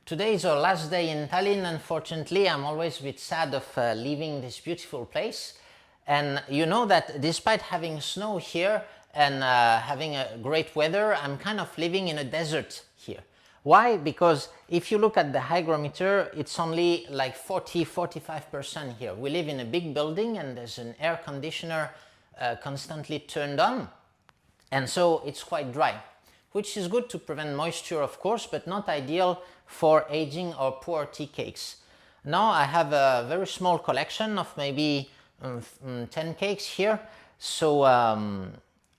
Today is our last day in Tallinn. Unfortunately, I'm always a bit sad of leaving this beautiful place. And you know that despite having snow here and having a great weather, I'm kind of living in a desert here. Why? Because if you look at the hygrometer, it's only like 40–45% here. We live in a big building and there's an air conditioner constantly turned on. And so it's quite dry, which is good to prevent moisture, of course, but not ideal for aging or poor tea cakes. Now I have a very small collection of maybe 10 cakes here. So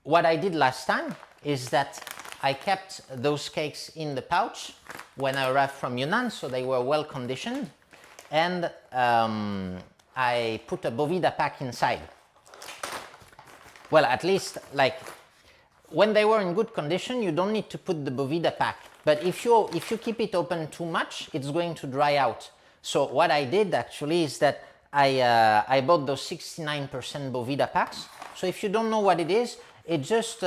what I did last time is that I kept those cakes in the pouch when I arrived from Yunnan, so they were well conditioned, and I put a Boveda pack inside. Well, at least like when they were in good condition, you don't need to put the Boveda pack. But if you keep it open too much, it's going to dry out. So what I did actually is that I bought those 69% Boveda packs. So if you don't know what it is, it's just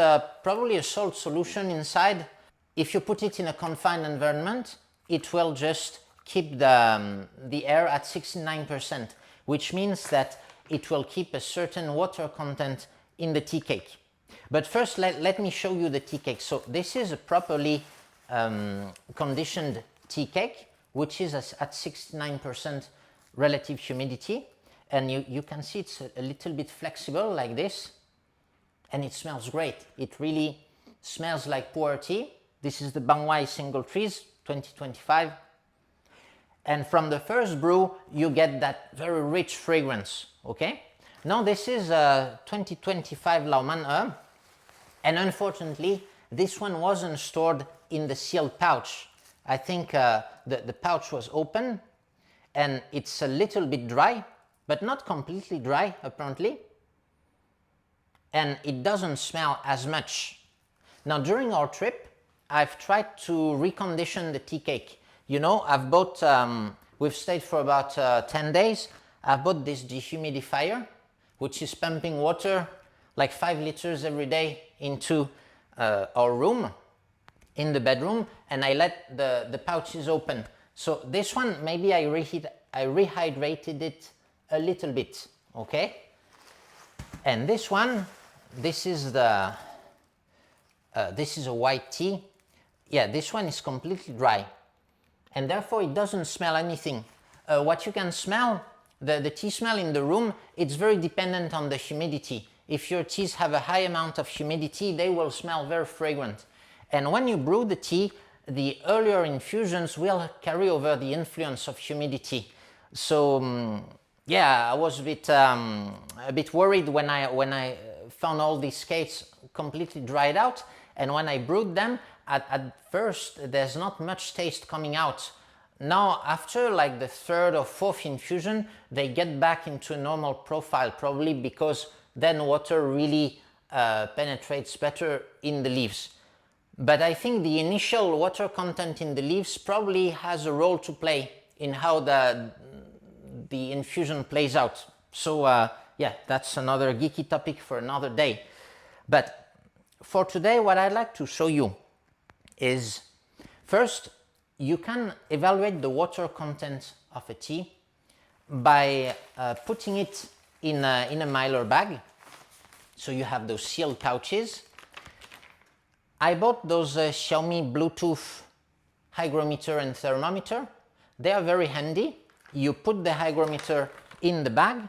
probably a salt solution inside. If you put it in a confined environment, it will just keep the air at 69%, which means that it will keep a certain water content in the tea cake. But first, let me show you the tea cake. So this is a properly conditioned tea cake, which is at 69% relative humidity. And you can see it's a little bit flexible like this. And it smells great. It really smells like Puerh tea. This is the Bangwai single trees 2025. And from the first brew, you get that very rich fragrance, okay? Now this is 2025 Lauman herb. And unfortunately, this one wasn't stored in the sealed pouch. I think the pouch was open and it's a little bit dry, but not completely dry apparently. And it doesn't smell as much. Now during our trip, I've tried to recondition the tea cake. You know, I've bought, we've stayed for about 10 days. I've bought this dehumidifier, which is pumping water like 5 liters every day into our room, in the bedroom, and I let the pouches open. So this one, maybe I rehydrated it a little bit, okay? And this one, this is a white tea. Yeah, this one is completely dry, and therefore it doesn't smell anything. What you can smell, the tea smell in the room, it's very dependent on the humidity. If your teas have a high amount of humidity, they will smell very fragrant. And when you brew the tea, the earlier infusions will carry over the influence of humidity. So yeah, I was a bit worried when I found all these cakes completely dried out. And when I brewed them, at first there's not much taste coming out. Now after like the third or fourth infusion, they get back into a normal profile, probably because then water really penetrates better in the leaves. But I think the initial water content in the leaves probably has a role to play in how the infusion plays out. So yeah, that's another geeky topic for another day. But for today, what I'd like to show you is, first, you can evaluate the water content of a tea by putting it in a mylar bag. So you have those sealed pouches. I bought those Xiaomi Bluetooth hygrometer and thermometer. They are very handy. You put the hygrometer in the bag,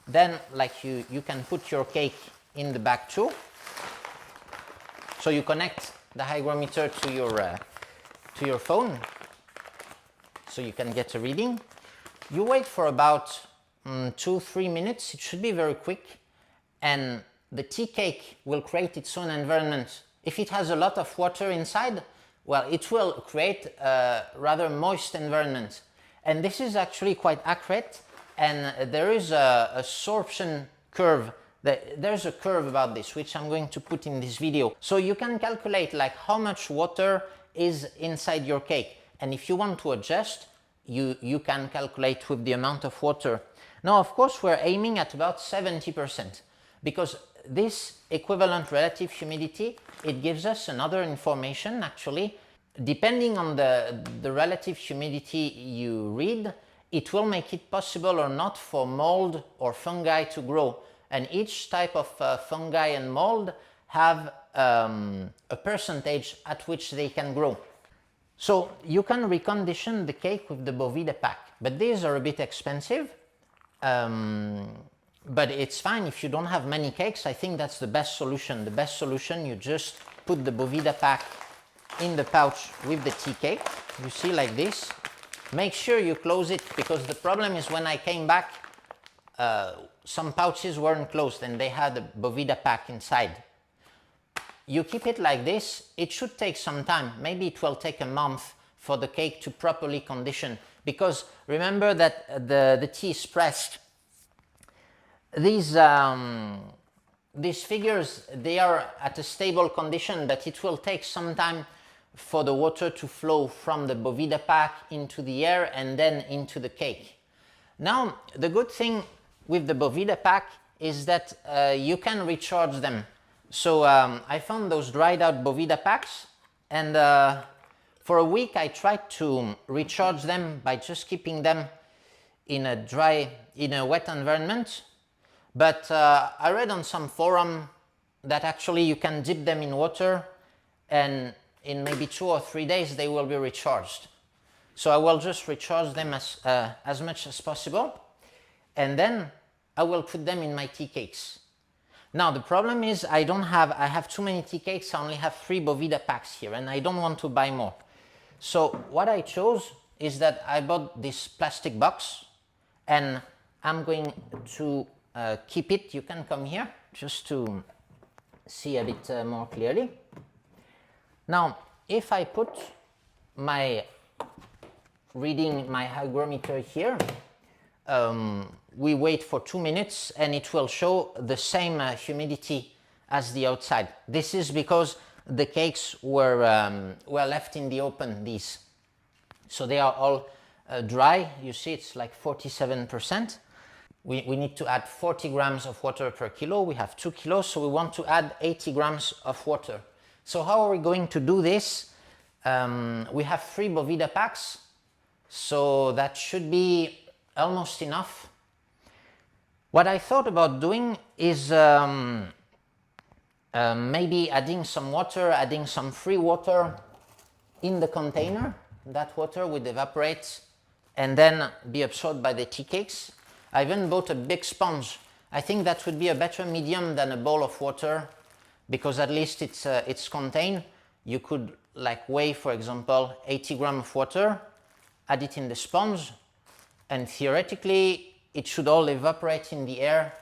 then like you can put your cake in the bag too. So you connect the hygrometer to your phone, so you can get a reading. You wait for about 2–3 minutes. It should be very quick, and the tea cake will create its own environment. If it has a lot of water inside, well, it will create a rather moist environment. And this is actually quite accurate, and there is a absorption curve. There's a curve about this, which I'm going to put in this video. So you can calculate like how much water is inside your cake. And if you want to adjust, you can calculate with the amount of water. Now, of course, we're aiming at about 70%, because this equivalent relative humidity, it gives us another information actually. depending on the relative humidity you read, it will make it possible or not for mold or fungi to grow. And each type of fungi and mold have a percentage at which they can grow. So you can recondition the cake with the Boveda pack, but these are a bit expensive. But it's fine if you don't have many cakes. I think that's the best solution. The best solution, you just put the Boveda pack in the pouch with the tea cake. You see, like this. Make sure you close it, because the problem is when I came back, some pouches weren't closed and they had a Boveda pack inside. You keep it like this. It should take some time. Maybe it will take a month for the cake to properly condition, because remember that the tea is pressed. These figures, they are at a stable condition, but it will take some time for the water to flow from the Boveda pack into the air and then into the cake. Now, the good thing with the Boveda pack is that you can recharge them. So I found those dried out Boveda packs, and for a week I tried to recharge them by just keeping them in a wet environment. But I read on some forum that actually you can dip them in water, and in maybe 2 or 3 days they will be recharged. So I will just recharge them as much as possible, and then I will put them in my tea cakes. Now the problem is I have too many tea cakes. I only have 3 Boveda packs here, and I don't want to buy more. So what I chose is that I bought this plastic box, and I'm going to keep it. You can come here just to see a bit more clearly. Now, if I put my hygrometer here, we wait for 2 minutes and it will show the same humidity as the outside. This is because the cakes were left in the open, these. So they are all dry. You see, it's like 47%. We need to add 40 grams of water per kilo. We have 2 kilos, so we want to add 80 grams of water. So how are we going to do this? We have 3 Boveda packs, so that should be almost enough. What I thought about doing is maybe adding some water, adding some free water in the container. That water would evaporate and then be absorbed by the tea cakes. I even bought a big sponge. I think that would be a better medium than a bowl of water, because at least it's contained. You could like weigh, for example, 80 grams of water, add it in the sponge, and theoretically it should all evaporate in the air,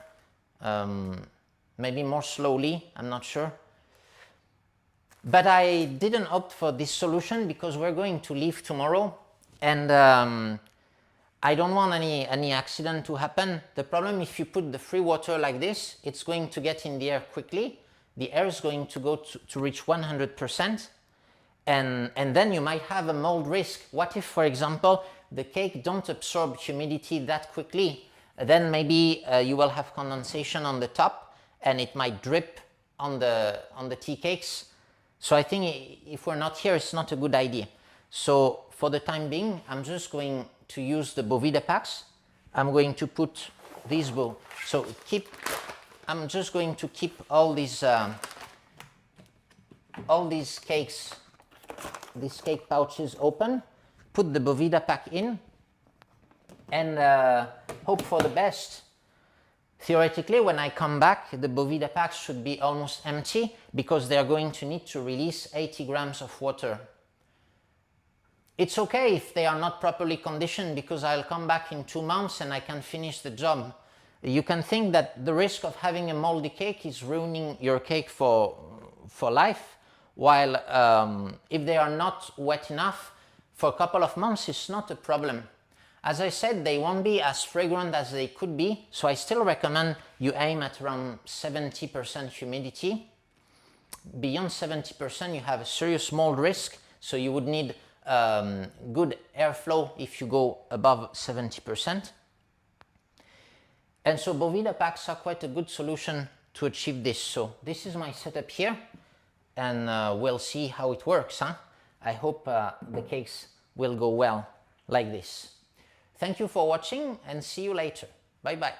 maybe more slowly, I'm not sure. But I didn't opt for this solution because we're going to leave tomorrow, and I don't want any accident to happen. The problem, if you put the free water like this, it's going to get in the air quickly. The air is going to go to reach 100%, and then you might have a mold risk. What if, for example, the cake don't absorb humidity that quickly? Then maybe you will have condensation on the top, and it might drip on the tea cakes. So I think if we're not here, it's not a good idea. So for the time being, I'm just going to use the Boveda packs. I'm going to put these I'm just going to keep all these cakes, these cake pouches open, put the Boveda pack in, and hope for the best. Theoretically, when I come back, the Boveda packs should be almost empty, because they are going to need to release 80 grams of water. It's okay if they are not properly conditioned, because I'll come back in 2 months and I can finish the job. You can think that the risk of having a moldy cake is ruining your cake for life, while if they are not wet enough, for a couple of months it's not a problem. As I said, they won't be as fragrant as they could be, so I still recommend you aim at around 70% humidity. Beyond 70% you have a serious mold risk, so you would need good airflow if you go above 70%. And so Boveda packs are quite a good solution to achieve this. So this is my setup here, and we'll see how it works. I hope the cakes will go well like this. Thank you for watching and see you later. Bye bye.